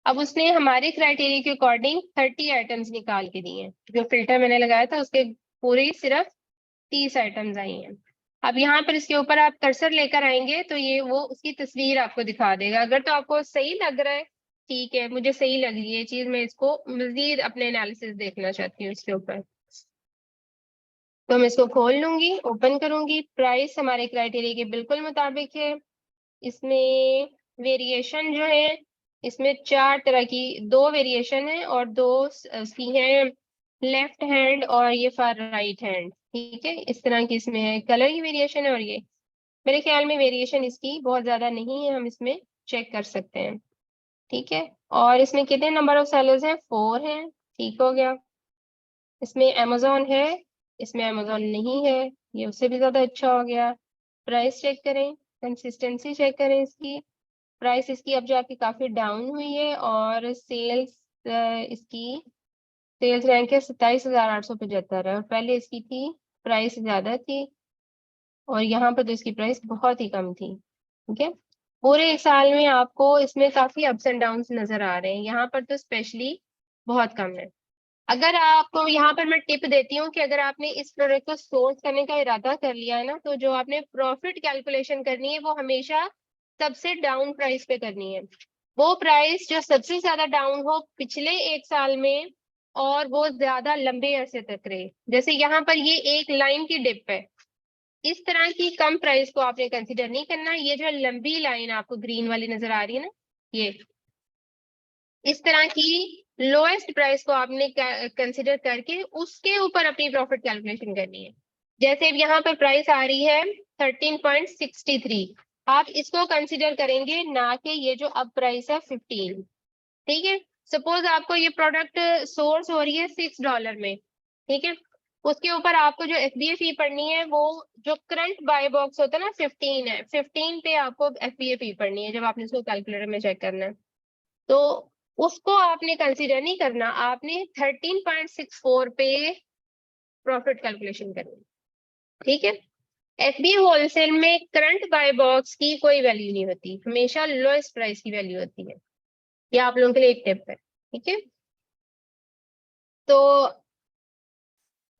Speaker 2: अब उसने हमारे क्राइटेरिया के अकॉर्डिंग 30 आइटम्स निकाल के दिए हैं। जो फिल्टर मैंने लगाया था उसके पूरे ही सिर्फ 30 आइटम्स आई हैं। अब यहाँ पर इसके ऊपर आप कर्सर लेकर आएंगे तो ये वो उसकी तस्वीर आपको दिखा देगा। अगर तो आपको सही लग रहा है, ठीक है, मुझे सही लग रही है ये चीज, मैं इसको मजीद अपने एनालिसिस देखना चाहती हूँ इसके ऊपर, तो मैं इसको खोल लूंगी, ओपन करूंगी। प्राइस हमारे क्राइटेरिया के बिल्कुल मुताबिक है। इसमें वेरिएशन जो है, इसमें 4 तरह की, 2 वेरिएशन है और 2 उसकी है लेफ्ट हैंड और ये फॉर राइट हैंड, ठीक है। इस तरह की इसमें है, कलर की वेरिएशन है, और ये मेरे ख्याल में वेरिएशन इसकी बहुत ज्यादा नहीं है, हम इसमें चेक कर सकते हैं, ठीक है। और इसमें कितने नंबर ऑफ सेलर्स हैं, 4 हैं, ठीक हो गया। इसमें अमेजोन है, इसमें अमेजोन नहीं है, ये उससे भी ज्यादा अच्छा हो गया। प्राइस चेक करें, कंसिस्टेंसी चेक करें इसकी। प्राइस इसकी अब जाके काफी डाउन हुई है, और सेल्स इसकी सेल्स रैंक है 27,875 है, और पहले इसकी थी प्राइस ज्यादा थी, और यहाँ पर तो इसकी प्राइस बहुत ही कम थी, ठीक है। पूरे एक साल में आपको इसमें काफी अप्स एंड डाउन नजर आ रहे हैं, यहाँ पर तो स्पेशली बहुत कम है। अगर आपको यहाँ पर मैं टिप देती हूँ कि अगर आपने इस प्रोडक्ट को सोर्स करने का इरादा कर लिया है ना, तो जो आपने प्रॉफिट कैलकुलेशन करनी है वो हमेशा सबसे डाउन प्राइस पे करनी है। वो प्राइस जो सबसे ज्यादा डाउन हो पिछले एक साल में, और वो ज्यादा लंबे अरसे तक रहे। जैसे यहाँ पर ये एक लाइन की डिप है, इस तरह की कम प्राइस को आपने कंसिडर नहीं करना। ये जो लंबी लाइन आपको ग्रीन वाली नजर आ रही है ना, ये इस तरह की लोएस्ट प्राइस को आपने कंसिडर करके उसके ऊपर अपनी प्रॉफिट कैलकुलेशन करनी है। जैसे अब यहाँ पर प्राइस आ रही है 13.63, आप इसको कंसिडर करेंगे, ना कि ये जो अब प्राइस है 15, ठीक है। सपोज आपको ये प्रोडक्ट सोर्स हो रही है $6 में, ठीक है। उसके ऊपर आपको जो एफबीए फी पड़नी है, वो जो करंट बाय बॉक्स होता है ना 15 है, 15 पे आपको एफबीए फी पड़नी है जब आपने इसको कैलकुलेटर में चेक करना है। तो उसको आपने कंसीडर नहीं करना, आपने 13.64 पे प्रॉफिट कैलकुलेशन करनी, ठीक है। एफबी होलसेल में करंट बाय बॉक्स की कोई वैल्यू नहीं होती, हमेशा लोएस्ट प्राइस की वैल्यू होती है। ये आप लोगों के लिए एक टिप है, ठीक है। तो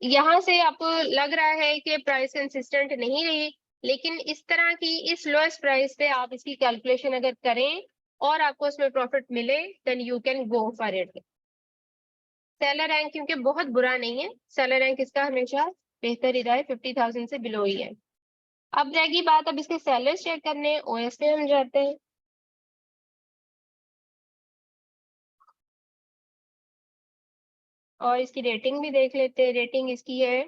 Speaker 2: यहाँ से आपको लग रहा है कि प्राइस कंसिस्टेंट नहीं रही, लेकिन इस तरह की इस लोएस्ट प्राइस पे आप इसकी कैलकुलेशन अगर करें और आपको उसमें प्रॉफिट मिले, then you can go for it. Seller rank क्योंकि बहुत बुरा नहीं है, सेलर रैंक इसका हमेशा बेहतर ही रहा है, 50,000 से बिलो ही है। अब रहेगी बात, अब इसके सेलर्स चेक करने, ओएस पे हम जाते हैं। और इसकी रेटिंग भी देख लेते हैं। रेटिंग इसकी है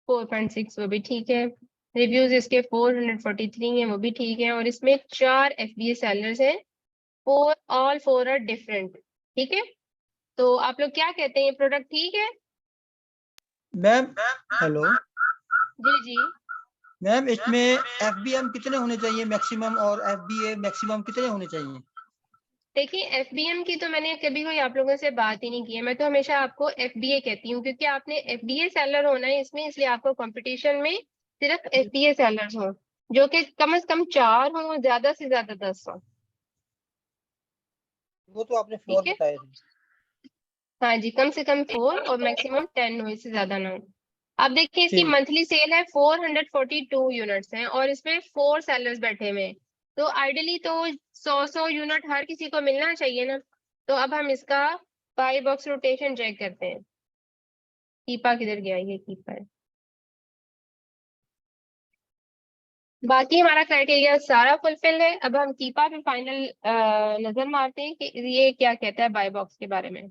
Speaker 2: 4.6, वो भी ठीक है। रिव्यूज इसके 443 हैं, वो भी ठीक है। और इसमें 4 FBA सेलर्स हैं, ऑल फोर आर डिफरेंट। ठीक है, तो आप लोग क्या कहते हैं, ये प्रोडक्ट ठीक है?
Speaker 1: मैम हेलो
Speaker 2: जी जी।
Speaker 1: मैम, इसमें FBM कितने होने चाहिए मैक्सिमम, और FBA मैक्सिमम कितने होने चाहिए?
Speaker 2: देखिए, FBM की तो मैंने कभी कोई आप लोगों से बात ही नहीं की है। मैं तो हमेशा आपको FBA कहती हूँ, क्योंकि आपने FBA सेलर होना है इसमें, इसलिए आपको कंपटीशन में सिर्फ FBA सेलर्स हो, जो कि कम से कम 4 हो, ज्यादा से ज्यादा 10 हो।
Speaker 1: वो तो आपने फ्लोर
Speaker 2: ठीक है,
Speaker 1: बताए थे।
Speaker 2: हाँ जी, कम से कम 4 और मैक्सिमम 10 हो, इससे ज्यादा ना हो। अब देखिए, इसकी
Speaker 1: ठीक।
Speaker 2: मंथली सेल है 442 यूनिट्स हैं, और इसमें 4 सेलर्स बैठे हुए हैं। तो आइडियली तो 100 यूनिट हर किसी को मिलना चाहिए ना। तो अब हम इसका बाई बॉक्स रोटेशन चेक करते हैं। कीपा किधर गया, ये कीपा है। बाकी हमारा क्राइटेरिया सारा फुलफिल है। अब हम कीपा पे फाइनल नजर मारते हैं कि ये क्या कहता है बाई बॉक्स के बारे में।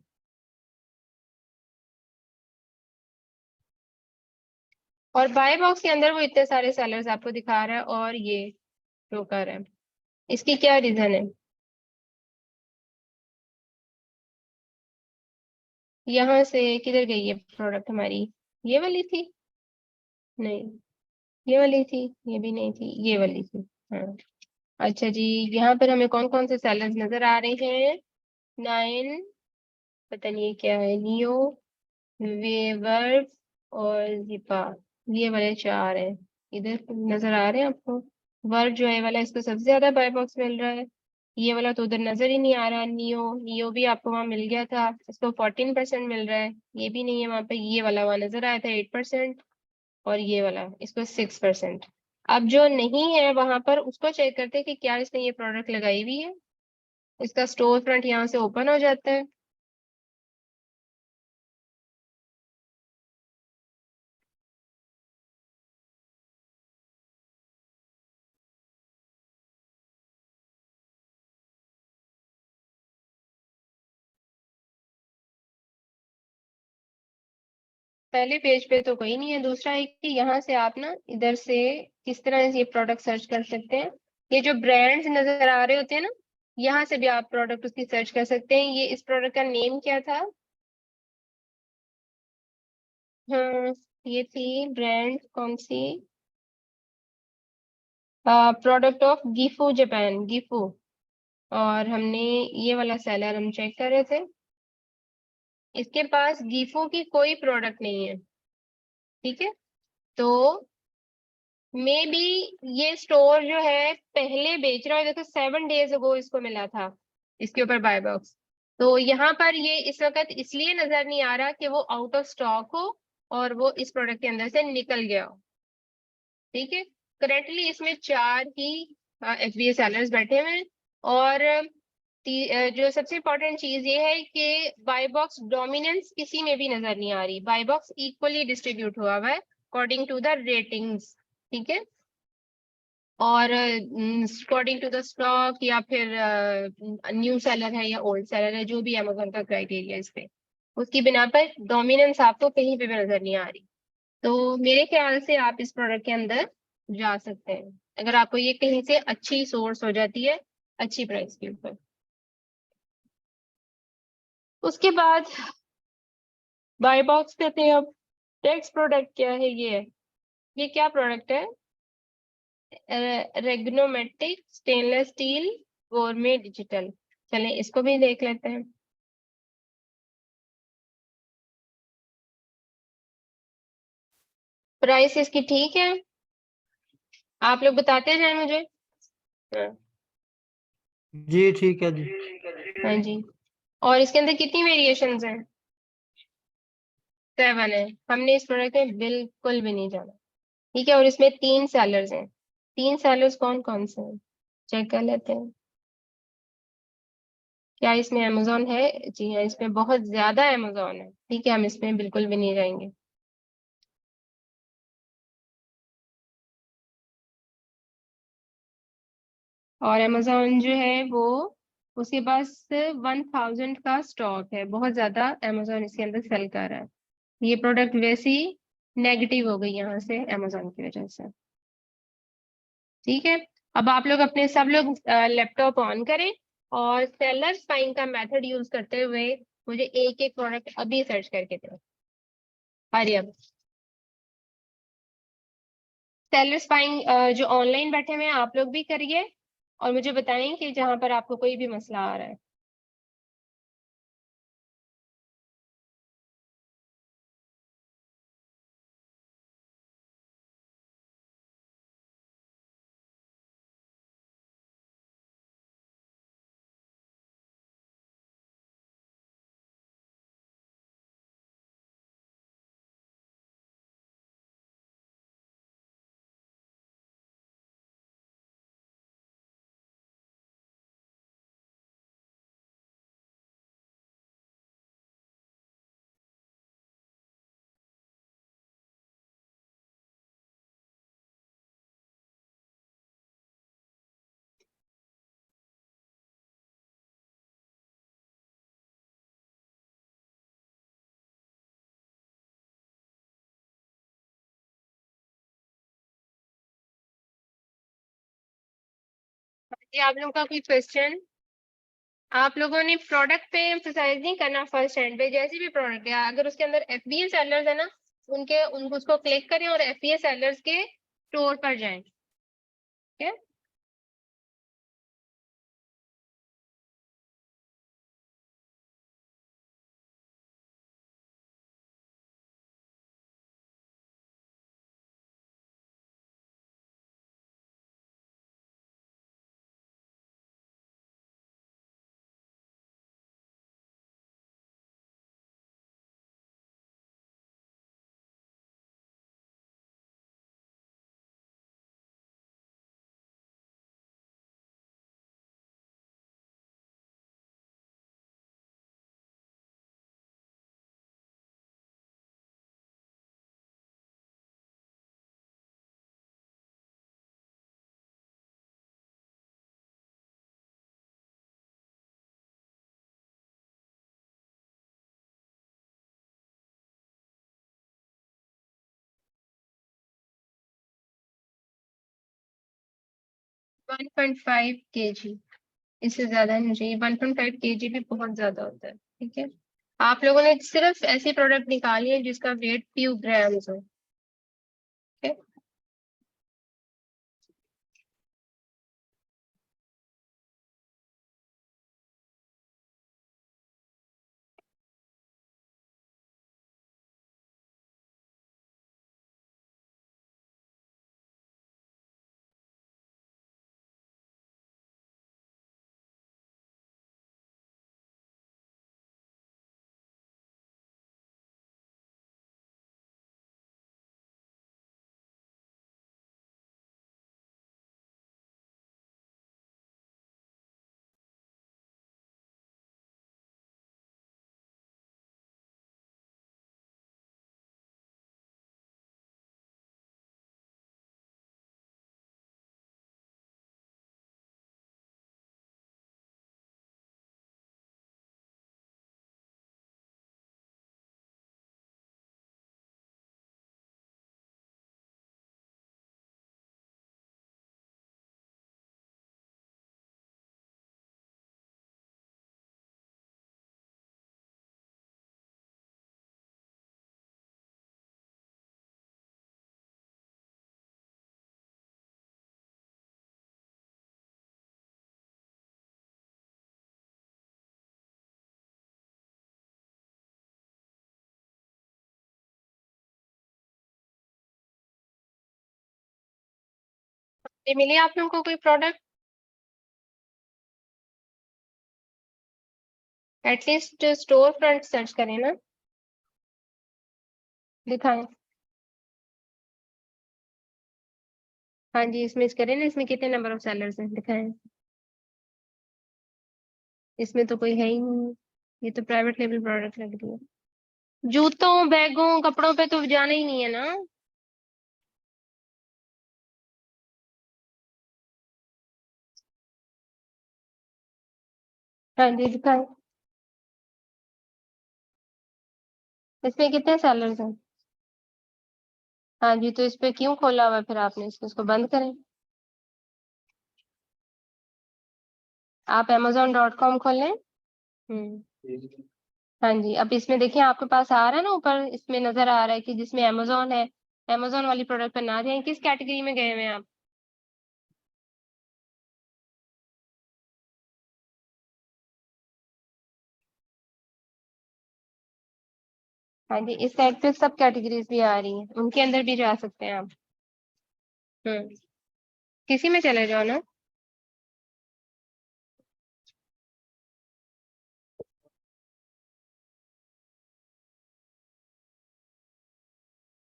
Speaker 2: और बाय बॉक्स के अंदर वो इतने सारे सेलर्स आपको दिखा रहा है, और ये शो कर रहा है। इसकी क्या रीजन है? यहाँ से किधर गई ये प्रोडक्ट हमारी? ये वाली थी? नहीं, ये वाली थी? ये भी नहीं थी, ये वाली थी। हाँ, अच्छा जी। यहाँ पर हमें कौन कौन से सेलर्स नजर आ रहे हैं? 9, पता नहीं ये क्या है, नियो, वेवर और जिपा, ये वाले 4 हैं। इधर नजर आ रहे हैं आपको? वर्क जो है वाला, इसको सबसे ज्यादा बाय बॉक्स मिल रहा है। ये वाला तो उधर नजर ही नहीं आ रहा। नियो, नियो भी आपको वहां मिल गया था, इसको 14% मिल रहा है। ये भी नहीं है वहां पे। ये वाला वहां नजर आया था 8%, और ये वाला इसको 6%। अब जो नहीं है वहां पर, उसको चेक करते हैं कि क्या इसने ये प्रोडक्ट लगाई हुई है। इसका स्टोर फ्रंट यहाँ से ओपन हो जाता है। पहले पेज पे तो कोई नहीं है। दूसरा है कि यहाँ से आप ना इधर से किस तरह से ये प्रोडक्ट सर्च कर सकते हैं। ये जो ब्रांड्स नजर आ रहे होते हैं ना, यहाँ से भी आप प्रोडक्ट उसकी सर्च कर सकते हैं। ये इस प्रोडक्ट का नेम क्या था? हाँ, ये थी ब्रांड कौन सी? Product of Gifu Japan, Gifu. और हमने ये वाला सेलर हम चेक कर रहे थे, इसके पास गिफू की कोई प्रोडक्ट नहीं है। ठीक है, तो मे बी ये स्टोर जो है पहले बेच रहा है। देखो 7 days अगो इसको मिला था इसके ऊपर बाय बॉक्स। तो यहाँ पर ये इस वक्त इसलिए नजर नहीं आ रहा कि वो आउट ऑफ स्टॉक हो और वो इस प्रोडक्ट के अंदर से निकल गया हो। ठीक है, करेंटली इसमें 4 ही FBA सेलर्स बैठे हुए हैं। और जो सबसे इम्पोर्टेंट चीज ये है कि बाय बॉक्स डोमिनेंस किसी में भी नजर नहीं आ रही। बाय बॉक्स इक्वली डिस्ट्रीब्यूट हुआ है अकॉर्डिंग टू द रेटिंग्स। ठीक है, और अकॉर्डिंग टू द स्टॉक, या फिर न्यू सेलर है या ओल्ड सेलर है, जो भी अमेजोन का क्राइटेरिया इस पे, उसकी बिना पर डोमिनेंस आपको कहीं पे भी नजर नहीं आ रही। तो मेरे ख्याल से आप इस प्रोडक्ट के अंदर जा सकते हैं, अगर आपको ये कहीं से अच्छी सोर्स हो जाती है, अच्छी प्राइस के ऊपर। उसके बाद बाय बॉक्स कहते हैं। अब नेक्स्ट प्रोडक्ट क्या है? ये है। ये क्या प्रोडक्ट है? रेग्नोमेटिक स्टेनलेस स्टील गोरमे डिजिटल। चलें इसको भी देख लेते हैं। प्राइस इसकी ठीक है, आप लोग बताते जाए मुझे। हाँ,
Speaker 1: जी ठीक है जी।
Speaker 2: हाँ जी। और इसके अंदर कितनी वेरिएशंस हैं? 7 है। हमने इस प्रोडक्ट में बिल्कुल भी नहीं जाना। ठीक है, और इसमें 3 सेलर्स हैं। 3 सेलर्स कौन कौन से हैं, चेक कर लेते हैं। क्या इसमें अमेजोन है? जी हाँ, इसमें बहुत ज्यादा अमेजोन है। ठीक है, हम इसमें बिल्कुल भी नहीं जाएंगे। और अमेजोन जो है वो उसके पास 1000 का स्टॉक है, बहुत ज्यादा अमेजोन इसके अंदर सेल कर रहा है। ये प्रोडक्ट वैसे ही नेगेटिव हो गई यहाँ से अमेजोन की वजह से। ठीक है, अब आप लोग अपने सब लोग लैपटॉप ऑन करें और सेलर्स बाइंग का मेथड यूज करते हुए मुझे एक एक प्रोडक्ट अभी सर्च करके दें। अरे अब सेलर्स बाइंग जो ऑनलाइन बैठे हुए हैं आप लोग भी करिए और मुझे बताएं कि जहां पर आपको कोई भी मसला आ रहा है। जी आप लोगों का कोई क्वेश्चन? आप लोगों ने प्रोडक्ट पे एम्फसाइज नहीं करना, फर्स्ट हैंड पे जैसे भी प्रोडक्ट है अगर उसके अंदर एफबीए सेलर्स है ना उनको उसको क्लिक करें और एफबीए सेलर्स के स्टोर पर जाएं। ठीक है, 1.5 kg, इससे ज्यादा नहीं चाहिए। 1.5 kg भी बहुत ज्यादा होता है। ठीक है, आप लोगों ने सिर्फ ऐसी प्रोडक्ट निकाली है जिसका वेट फ्यू ग्राम्स हो। ठीक है, ये मिली आप लोगों को कोई product? At least store front search करें ना, दिखाएं। हाँ जी, इसमें इस करें ना, इसमें कितने नंबर ऑफ सेलर्स हैं दिखाएं। इसमें तो कोई है ही नहीं, ये तो प्राइवेट लेबल प्रोडक्ट लग रही है। जूतों बैगों कपड़ों पे तो जाना ही नहीं है ना। हाँ जी दिखाएं। इसमें कितने सेलर्स हैं? हाँ जी, तो इस पे क्यों खोला हुआ है फिर आपने इसको बंद करें। आप amazon.com खोलें। हाँ जी, अब इसमें देखिए आपके पास आ रहा है ना, ऊपर इसमें नजर आ रहा है कि जिसमें अमेजोन है, अमेजोन वाली प्रोडक्ट पर ना जाए। किस कैटेगरी में गए हुए हैं आप? हाँ जी, इस साइड पे सब कैटेगरीज भी आ रही हैं, उनके अंदर भी जा सकते हैं आप। किसी में चले जाओ ना।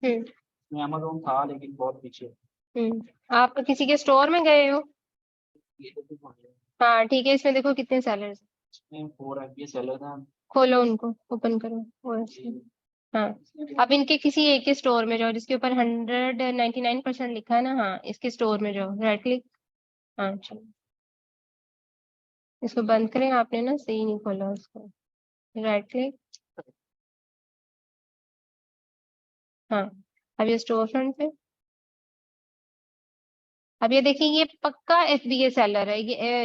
Speaker 2: हम्म
Speaker 5: अमेज़न था लेकिन बहुत पीछे।
Speaker 2: आप किसी के स्टोर में गए हो?
Speaker 5: ये तो कुछ नहीं है।
Speaker 2: हाँ ठीक है, इसमें देखो कितने सेलर्स।
Speaker 5: इसमें 4 एमबी सेलर था।
Speaker 2: खोलो उनको, ओपन करो वो। हाँ, अब इनके किसी एक के स्टोर में जाओ जिसके ऊपर 199% लिखा है ना। हाँ, इसके स्टोर में जाओ, राइट क्लिक। हाँ चलो, इसको बंद करें। आपने ना सही नहीं खोला उसको, राइट क्लिक। हाँ, अब ये स्टोर फ्रंट पे। अब ये देखिए, ये पक्का FBA सेलर है,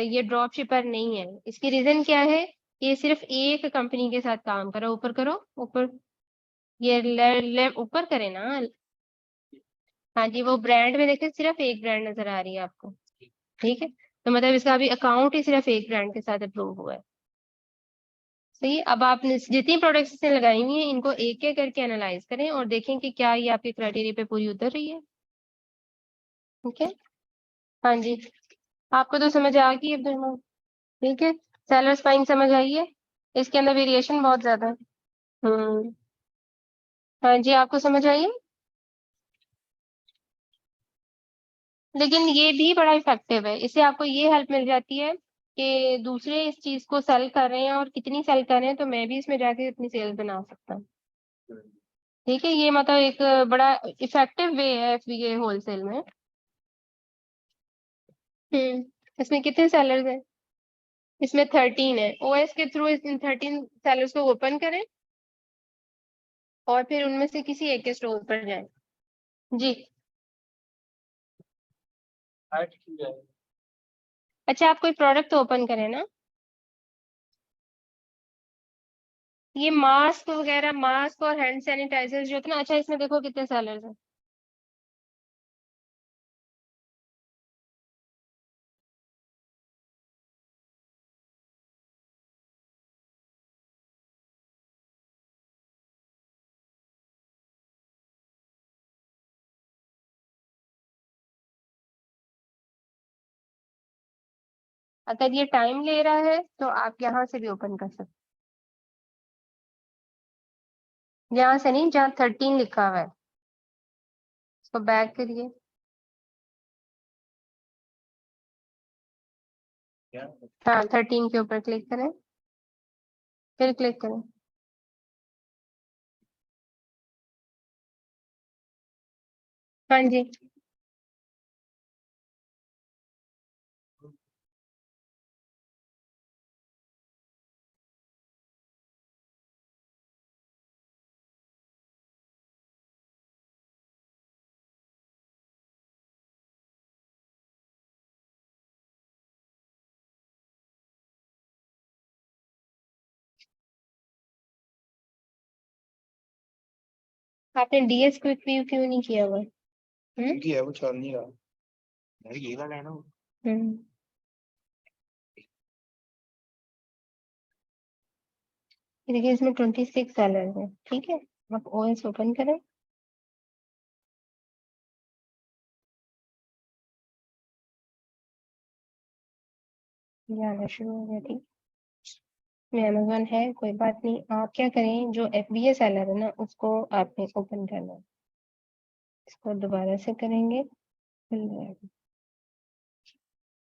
Speaker 2: ये ड्रॉप शिपर नहीं है। इसकी रीजन क्या है? ये सिर्फ एक कंपनी के साथ काम कर रहा है। ऊपर करो, ऊपर। ये ऊपर करे ना। हाँ जी, वो ब्रांड में देखे, सिर्फ एक ब्रांड नजर आ रही है आपको। ठीक है, तो मतलब इसका अभी अकाउंट ही सिर्फ एक ब्रांड के साथ अप्रूव हुआ है। सही है, अब आपने जितनी प्रोडक्ट्स इसने लगाई हुई हैं इनको एक एक करके एनालाइज करें और देखें कि क्या ये आपके क्राइटेरिया पे पूरी उतर रही है। ठीक है, हाँ जी, आपको तो समझ आ गई अब। ठीक है, सेलर स्पाइंग समझ आई है? इसके अंदर वेरिएशन बहुत ज्यादा है। हम्म हाँ जी, आपको समझ आई है? लेकिन ये भी बड़ा इफेक्टिव है, इससे आपको ये हेल्प मिल जाती है कि दूसरे इस चीज को सेल कर रहे हैं और कितनी सेल कर रहे हैं, तो मैं भी इसमें जाके अपनी सेल्स बना सकता हूँ। ठीक है, ये मतलब एक बड़ा इफेक्टिव वे है FBA होलसेल में। इसमें कितने सेलर्स हैं? इसमें 13 है। OS के थ्रू इन 13 सेलर्स को ओपन करें और फिर उनमें से किसी एक के स्टोर पर जाएं। जी,
Speaker 5: हाइट की है।
Speaker 2: अच्छा, आप कोई प्रोडक्ट तो ओपन करें ना। ये मास्क वगैरह, मास्क और हैंड सैनिटाइजर जो होते हैं ना। अच्छा, इसमें देखो कितने सेलर्स हैं। अगर ये टाइम ले रहा है तो आप यहाँ से भी ओपन कर सकते हैं। यहाँ से नहीं, जहाँ 13 लिखा हुआ है उसको बैक करिए। हाँ, 13 के ऊपर क्लिक करें, फिर क्लिक करें। हाँ जी, आपने DS क्विक व्यू क्यों नहीं किया हुआ?
Speaker 5: क्योंकि है वो चल नहीं रहा। यार ये वाला है ना।
Speaker 2: हम्म ये देखिए, इसमें 26 सेलर्स हैं। ठीक है, आप OS ओपन करें। ये आना शुरू हो गया। ठीक, में अमेजोन है, कोई बात नहीं। आप क्या करें, जो FBA सेलर है ना उसको आपने ओपन करना है। इसको दोबारा से करेंगे, खुल जाएगा।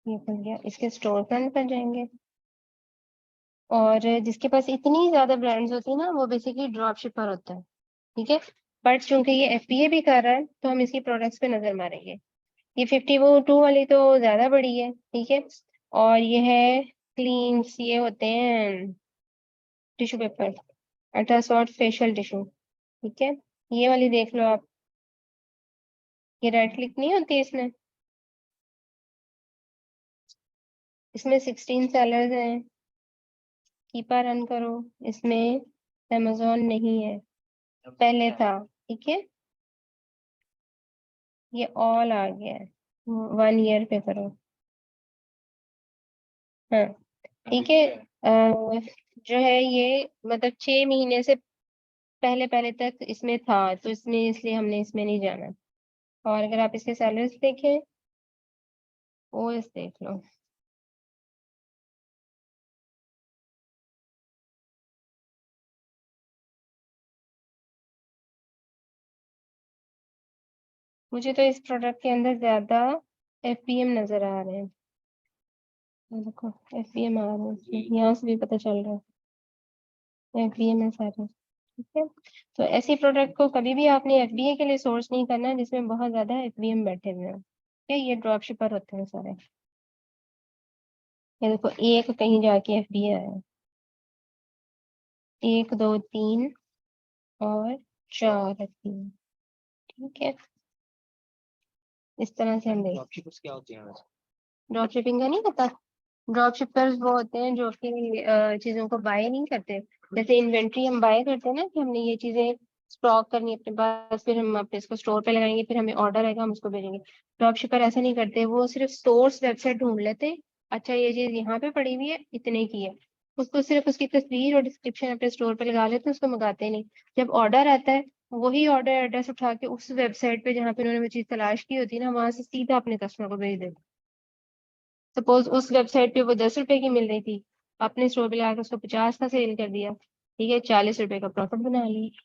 Speaker 2: ये खुल गया, इसके स्टोर फ्रंट पर जाएंगे और जिसके पास इतनी ज्यादा ब्रांड्स होती है ना वो बेसिकली ड्रॉप शिपर होता है। ठीक है, बट चूंकि ये FBA भी कर रहा है तो हम इसकी प्रोडक्ट्स पे नजर मारेंगे। ये 52 वाली तो ज्यादा बड़ी है। ठीक है, और ये है क्लीन्स ये होते हैं टिश्यू पेपर, अल्ट्रासॉफ्ट फेशियल टिश्यू, ठीक है। ये वाली देख लो आप, ये राइट क्लिक नहीं होती इसमें, इसमें 16 सेलर्स हैं, कीपा रन करो, इसमें अमेजोन नहीं है, पहले था, ठीक है। ये ऑल आ गया है, 1 ईयर पे करो, हाँ ठीक है। जो है ये मतलब 6 महीने से पहले पहले तक इसमें था, तो इसमें इसलिए हमने इसमें नहीं जाना। और अगर आप इसके सैलरीज देखें, ओएस देख लो, मुझे तो इस प्रोडक्ट के अंदर ज्यादा एफपीएम नजर आ रहे हैं, ये देखो एफपीएम आ रहे हैं इसमें, यहाँ से भी पता चल रहा है एफबीएम है सारे, ठीक है। तो ऐसी प्रोडक्ट को कभी भी आपने एफबीए के लिए सोर्स नहीं करना है जिसमें बहुत ज्यादा एफबीएम बैठे हुए हैं, ठीक है। ये ड्रॉप शिपर होते हैं सारे, ये देखो एक कहीं जाके एफबीए आया, 1 2 3 और 4 एफबीए, ठीक है। इस तरह से हम देखें।
Speaker 5: क्या होती है?
Speaker 2: ड्रॉप शिपिंग का नहीं पता? ड्रॉप शिपर्स वो होते हैं जो कि चीजों को बाय नहीं करते, जैसे इन्वेंट्री हम बाय करते हैं ना, कि हमने ये चीजें स्टॉक करनी है अपने पास, फिर हम अपने इसको स्टोर पे लगाएंगे, फिर हमें ऑर्डर आएगा, हम उसको भेजेंगे। ड्रॉप शिपर ऐसा नहीं करते, वो सिर्फ सोर्स वेबसाइट ढूंढ लेते हैं, अच्छा ये चीज यहाँ पे पड़ी हुई है, इतने की है, उसको सिर्फ उसकी तस्वीर और डिस्क्रिप्शन अपने स्टोर पे लगा लेते हैं, उसको मंगाते नहीं। जब ऑर्डर आता है, वही ऑर्डर एड्रेस उठा के उस वेबसाइट पे जहाँ पे उन्होंने वो चीज तलाश की होती है ना, वहां से सीधा अपने कस्टमर को भेज देते। सपोज उस वेबसाइट पे वो 10 रुपए की मिल रही थी, अपने स्टोर पे लगा के उसको 50 का सेल कर दिया, ठीक है, 40 रुपए का प्रॉफिट बना लिया।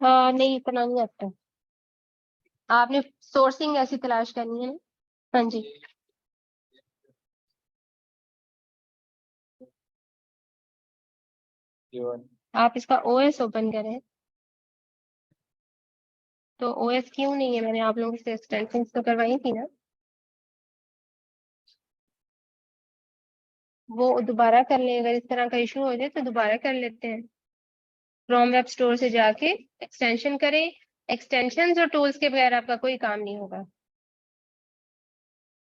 Speaker 2: हाँ नहीं, इतना नहीं आता, आपने सोर्सिंग ऐसी तलाश करनी है ना। हाँ जी, आप इसका ओएस ओपन करें, तो ओएस क्यों नहीं है, मैंने आप लोगों से एक्सटेंशन तो करवाई थी ना, वो दोबारा कर लें, अगर इस तरह का इशू हो जाए तो दोबारा कर लेते हैं। क्रोम वेब स्टोर से जाके एक्सटेंशन करें, एक्सटेंशन और टूल्स के बगैर आपका कोई काम नहीं होगा,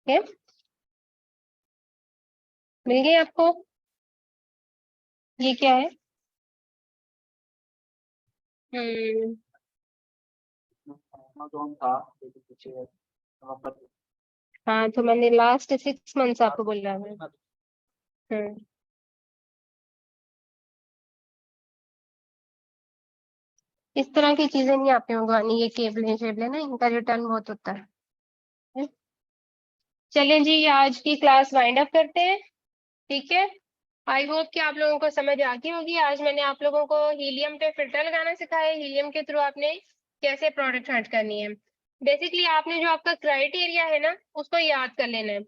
Speaker 2: ठीक है। मिल गई आपको? ये क्या है? हम्म, हाँ तो मैंने लास्ट 6 मंथ्स आपको बोला है। हम्म, इस तरह की चीजें नहीं आपने मंगवानी, ये केबलें शेबलें ना, इनका रिटर्न बहुत होता है। चलें जी, आज की क्लास वाइंड अप करते हैं, ठीक है। आई होप कि आप लोगों को समझ आ गई होगी। आज मैंने आप लोगों को हीलियम पे फिल्टर लगाना सिखाया है, हीलियम के थ्रू आपने कैसे प्रोडक्ट हट करनी है। बेसिकली आपने जो आपका क्राइटेरिया है ना, उसको याद कर लेना है,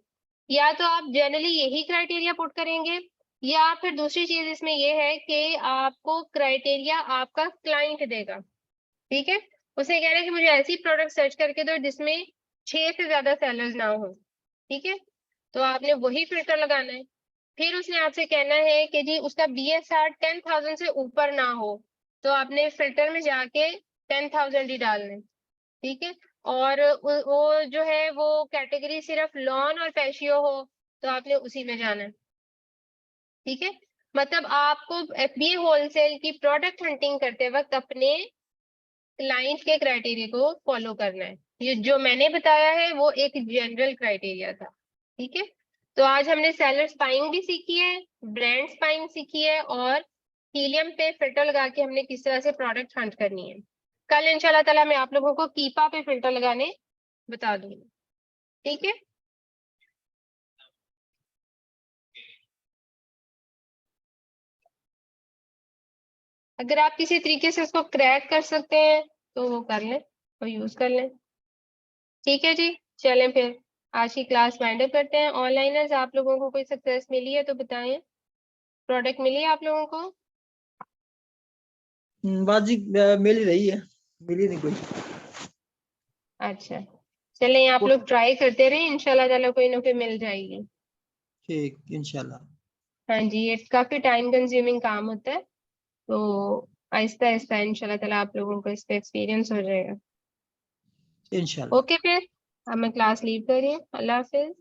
Speaker 2: या तो आप जनरली यही क्राइटेरिया पुट करेंगे, या फिर दूसरी चीज इसमें ये है कि आपको क्राइटेरिया आपका क्लाइंट देगा, ठीक है। उसे कह रहे हैं कि मुझे ऐसी प्रोडक्ट सर्च करके दो जिसमें 6 से ज्यादा सेलर्स ना हो, ठीक है, तो आपने वही फिल्टर लगाना है। फिर उसने आपसे कहना है कि जी उसका BSR 10,000 से ऊपर ना हो, तो आपने फिल्टर में जाके 10,000 ही डालना है, ठीक है। और वो जो है वो कैटेगरी सिर्फ लॉन और पैशियो हो, तो आपने उसी में जाना है, ठीक है। मतलब आपको FBA होलसेल की प्रोडक्ट हंटिंग करते वक्त अपने क्लाइंट के क्राइटेरिया को फॉलो करना है। ये जो मैंने बताया है वो एक जनरल क्राइटेरिया था, ठीक है। तो आज हमने सेलर स्पाइंग भी सीखी है, ब्रांड स्पाइंग सीखी है, और हीलियम पे फिल्टर लगा के हमने किस तरह से प्रोडक्ट हंट करनी है। कल इंशाल्लाह ताला मैं आप लोगों को कीपा पे फिल्टर लगाने बता दूंगी, ठीक है। अगर आप किसी तरीके से उसको क्रैक कर सकते हैं तो वो कर लें और यूज कर लें, ठीक है जी। चलें फिर आज की क्लास वाइंड अप करते हैं। ऑनलाइनर्स आप लोगों को कोई सक्सेस मिली है तो बताएं, प्रोडक्ट मिली है आप लोगों को?
Speaker 1: बाजी मिल ही रही है, मिली नहीं कोई।
Speaker 2: अच्छा चलें आप
Speaker 1: वो-
Speaker 2: लोग ट्राई करते रहे, इंशाल्लाह ताला कोई ना कोई मिल जाएगी।
Speaker 1: ठीक इंशाल्लाह।
Speaker 2: हाँ जी, ये काफी टाइम कंज्यूमिंग काम होता है, तो आहिस्ता आहिस्ता इंशाल्लाह ताला आप लोगों को इस पे एक्सपीरियंस हो जाएगा।
Speaker 1: इंशाल्लाह।
Speaker 2: ओके फिर अब मैं क्लास लीव कर रही हूँ, अल्लाह हाफिज।